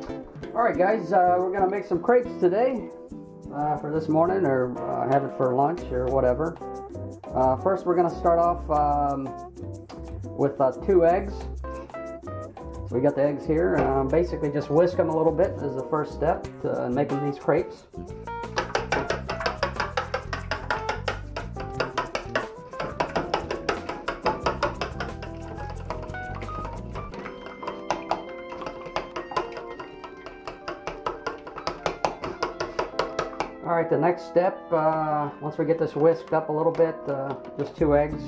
Alright guys, we're going to make some crepes today for this morning, or have it for lunch or whatever. First we're going to start off with 2 eggs. So we got the eggs here. Basically just whisk them a little bit is the first step to making these crepes. Alright, the next step, once we get this whisked up a little bit, just 2 eggs,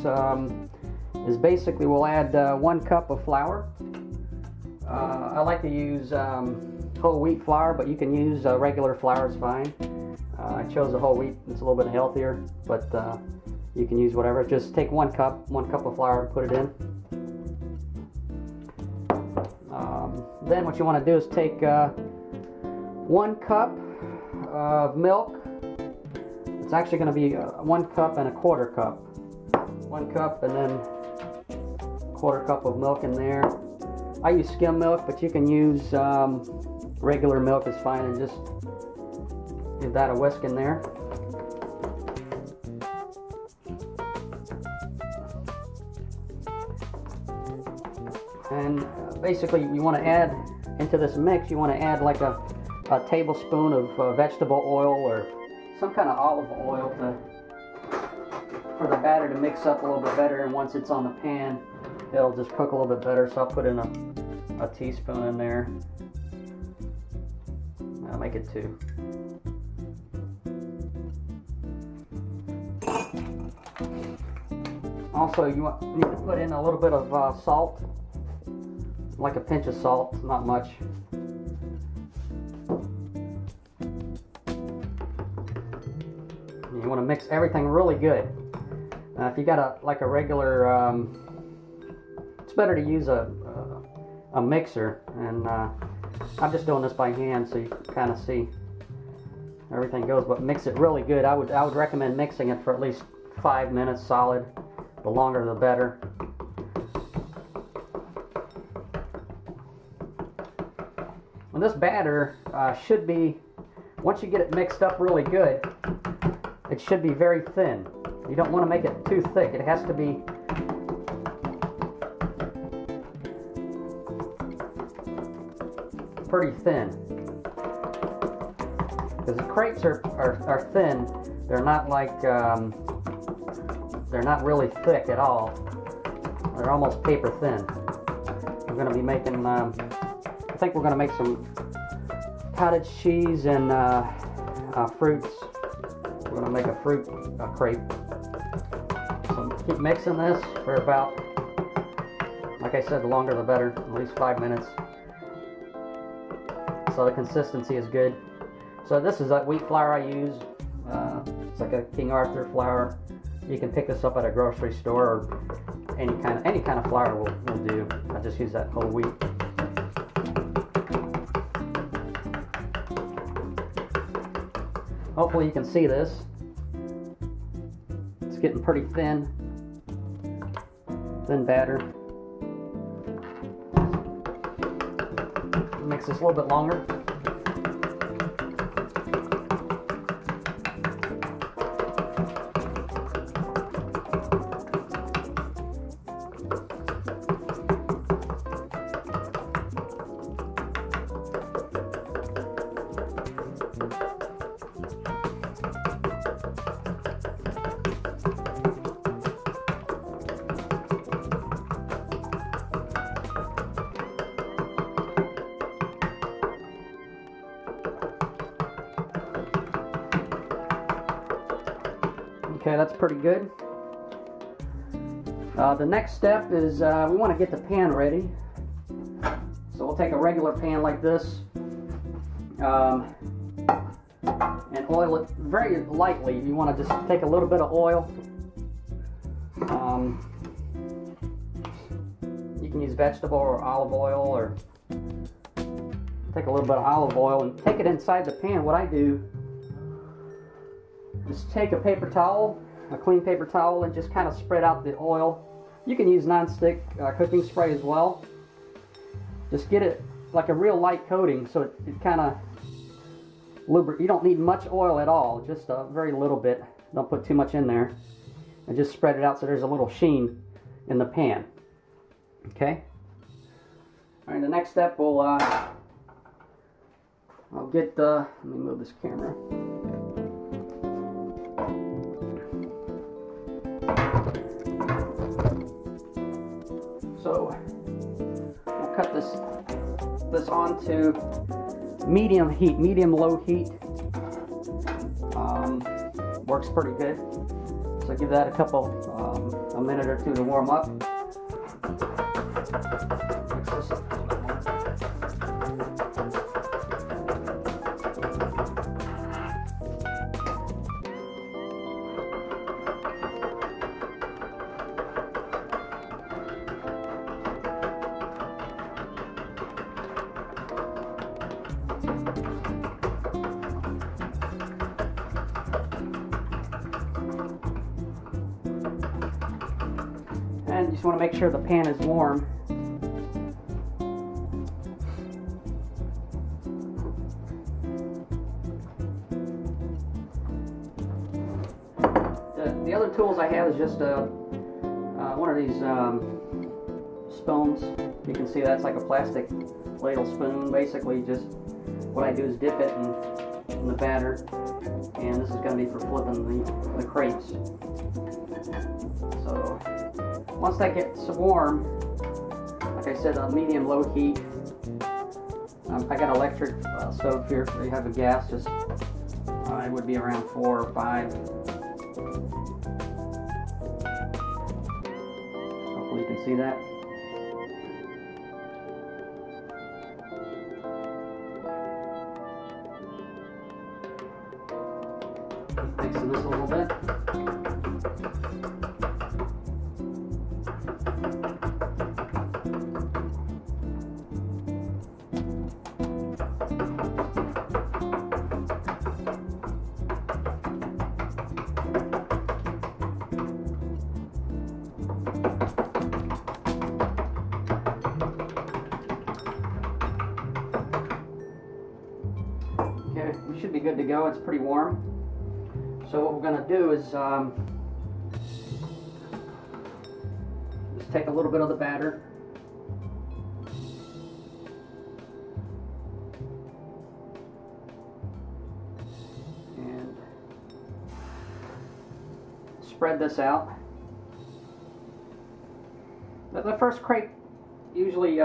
is basically we'll add 1 cup of flour. I like to use whole wheat flour, but you can use regular flour, it's fine. I chose the whole wheat, it's a little bit healthier, but you can use whatever. Just take 1 cup of flour and put it in. Then what you want to do is take 1 cup of milk. It's actually going to be 1 cup and a 1/4 cup. 1 cup and then 1/4 cup of milk in there. I use skim milk, but you can use regular milk is fine, and just give that a whisk in there. And basically you want to add into this mix, you want to add like a tablespoon of vegetable oil or some kind of olive oil for the batter to mix up a little bit better, and once it's on the pan it'll just cook a little bit better. So I'll put in a teaspoon in there. I'll make it 2. Also you need to put in a little bit of salt, like a pinch of salt, not much. You want to mix everything really good. If you got a regular, it's better to use a mixer, and I'm just doing this by hand so you can kind of see everything goes. But mix it really good. I would recommend mixing it for at least 5 minutes solid. The longer the better. And this batter should be, once you get it mixed up really good, it should be very thin. You don't want to make it too thick. It has to be pretty thin. Because the crepes are thin. They're not like, they're not really thick at all. They're almost paper thin. We're going to be making, I think we're going to make some cottage cheese and fruits. We're going to make a fruit crepe. So keep mixing this for about, like I said, the longer the better, at least 5 minutes. So the consistency is good. So this is that wheat flour I use. It's like a King Arthur flour. You can pick this up at a grocery store, or any kind of flour will do. I just use that whole wheat. Hopefully you can see this. It's getting pretty thin batter. Mix this a little bit longer. Okay, that's pretty good. The next step is we want to get the pan ready. So we'll take a regular pan like this and oil it very lightly. You want to just take a little bit of oil. You can use vegetable or olive oil, or take a little bit of olive oil and take it inside the pan. What I do is take a paper towel, a clean paper towel, and just kind of spread out the oil. You can use non-stick cooking spray as well. Just get it like a real light coating, so it kind of you don't need much oil at all, just a very little bit. Don't put too much in there, and just spread it out so there's a little sheen in the pan. Okay. All right. The next step, I'll get let me move this camera. So we'll cut this onto medium heat, medium-low heat. Works pretty good. So give that a minute or two to warm up. Mix this up a little bit more. And you just want to make sure the pan is warm. The other tools I have is just one of these spoons. You can see that's like a plastic ladle spoon. Basically, just what I do is dip it in the batter, and this is going to be for flipping the crepes. So once that gets warm, like I said, on medium-low heat. I got an electric stove here. If you have a gas, just it would be around 4 or 5. Hopefully you can see that. Mixing this a little bit. Okay, we should be good to go. It's pretty warm. So what we're going to do is just take a little bit of the batter, and spread this out. The first crepe usually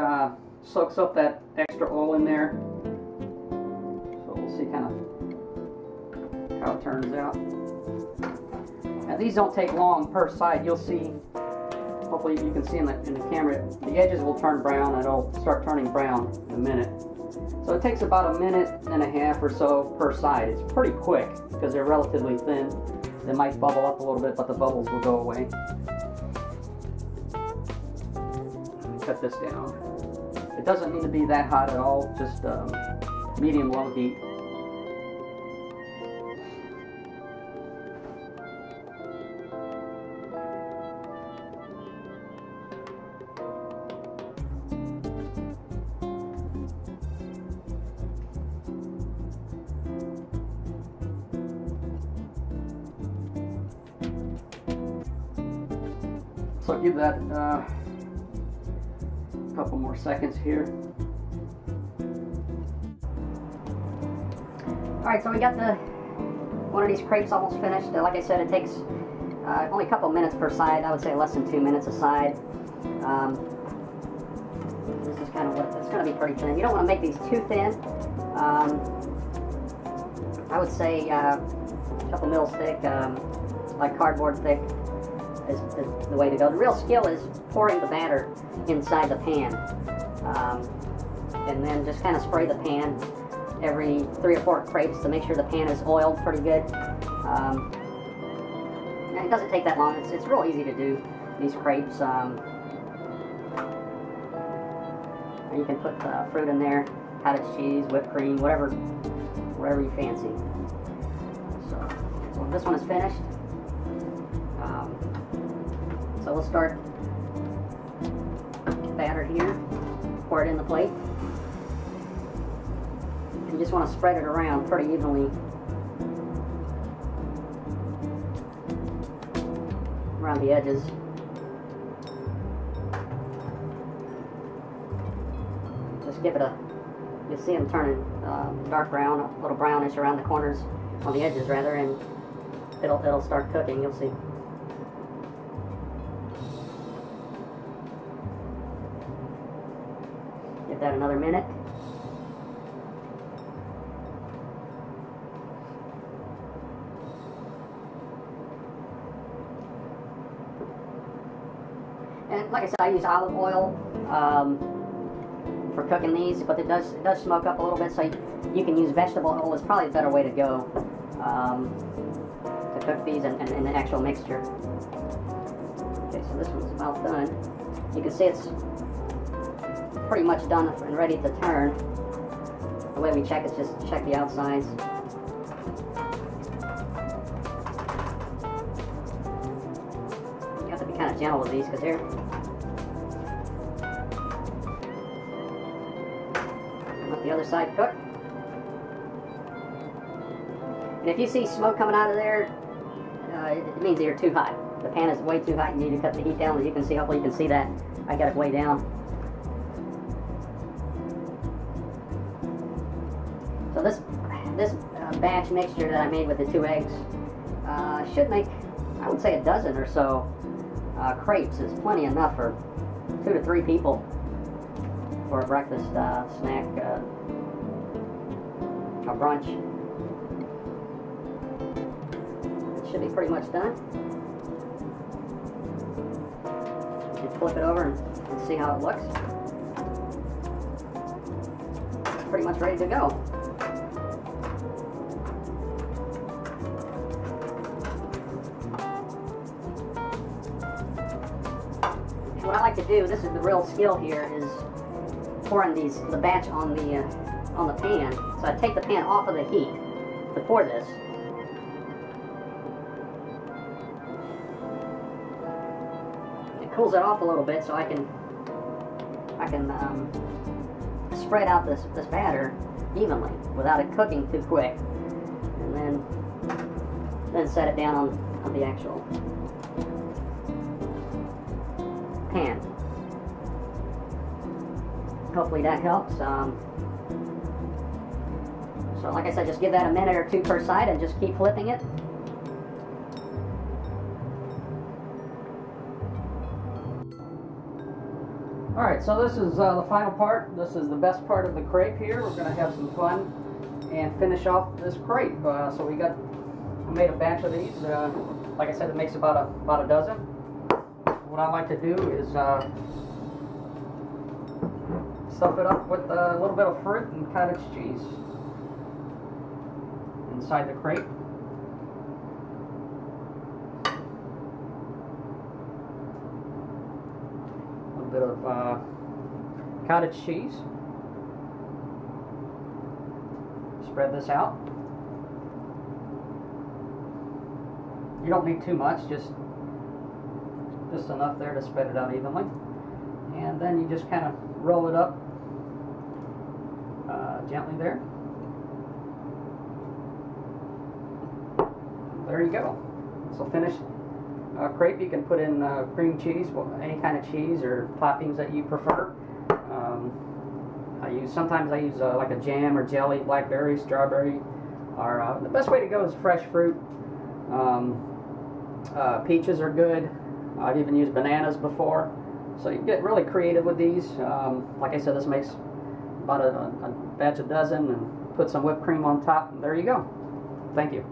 soaks up that extra oil in there. So we'll see kind of how it turns out. Now these don't take long per side. You'll see, hopefully you can see in the camera, the edges will turn brown and it'll start turning brown in a minute. So it takes about a minute and a half or so per side. It's pretty quick because they're relatively thin. They might bubble up a little bit, but the bubbles will go away. Cut this down. It doesn't need to be that hot at all, just medium-low heat. So I'll give that a couple more seconds here. Alright, so we got one of these crepes almost finished. Like I said, it takes only a couple minutes per side. I would say less than 2 minutes a side. This is kind of what it's going to be, pretty thin. You don't want to make these too thin. I would say a couple mils thick, like cardboard thick, is the way to go. The real skill is pouring the batter inside the pan, and then just kind of spray the pan every 3 or 4 crepes to make sure the pan is oiled pretty good. And it doesn't take that long. It's real easy to do these crepes. You can put fruit in there, cottage cheese, whipped cream, whatever you fancy. So this one is finished. So we'll start batter here, pour it in the plate. You just want to spread it around pretty evenly around the edges. Just give it a, you'll see them turning dark brown, a little brownish around the corners, on the edges rather, and it'll start cooking, you'll see. Give that another minute. And like I said, I use olive oil for cooking these, but it does smoke up a little bit, so you can use vegetable oil. Is probably a better way to go to cook these and the actual mixture. Okay, so this one's about done. You can see it's pretty much done and ready to turn. The way we check is just check the outsides. You have to be kind of gentle with these because they're let the other side cook. And if you see smoke coming out of there, it means you're too hot. The pan is way too hot. You need to cut the heat down. As you can see, hopefully you can see that. I got it way down. So this batch mixture that I made with the 2 eggs should make, I would say, a dozen or so crepes. Is plenty enough for 2 to 3 people for a breakfast snack or brunch. It should be pretty much done. You can flip it over and see how it looks. It's pretty much ready to go. What I like to do, this is the real skill here, is pouring the batch on the pan. So I take the pan off of the heat to pour this. It cools it off a little bit so I can spread out this batter evenly without it cooking too quick, and then set it down on the actual pan. Hopefully that helps. So like I said, just give that a minute or 2 per side and just keep flipping it. Alright, so this is the final part. This is the best part of the crepe here. We're going to have some fun and finish off this crepe. So we made a batch of these. Like I said, it makes about a dozen. What I like to do is stuff it up with a little bit of fruit and cottage cheese inside the crepe. A little bit of cottage cheese. Spread this out. You don't need too much, just enough there to spread it out evenly. And then you just kind of roll it up gently there. There you go. So finished crepe. You can put in cream cheese, any kind of cheese or toppings that you prefer. Sometimes I use like a jam or jelly, blackberry, strawberry, or the best way to go is fresh fruit. Peaches are good. I've even used bananas before. So you can get really creative with these. Like I said, this makes about a batch a dozen, and put some whipped cream on top, and there you go. Thank you.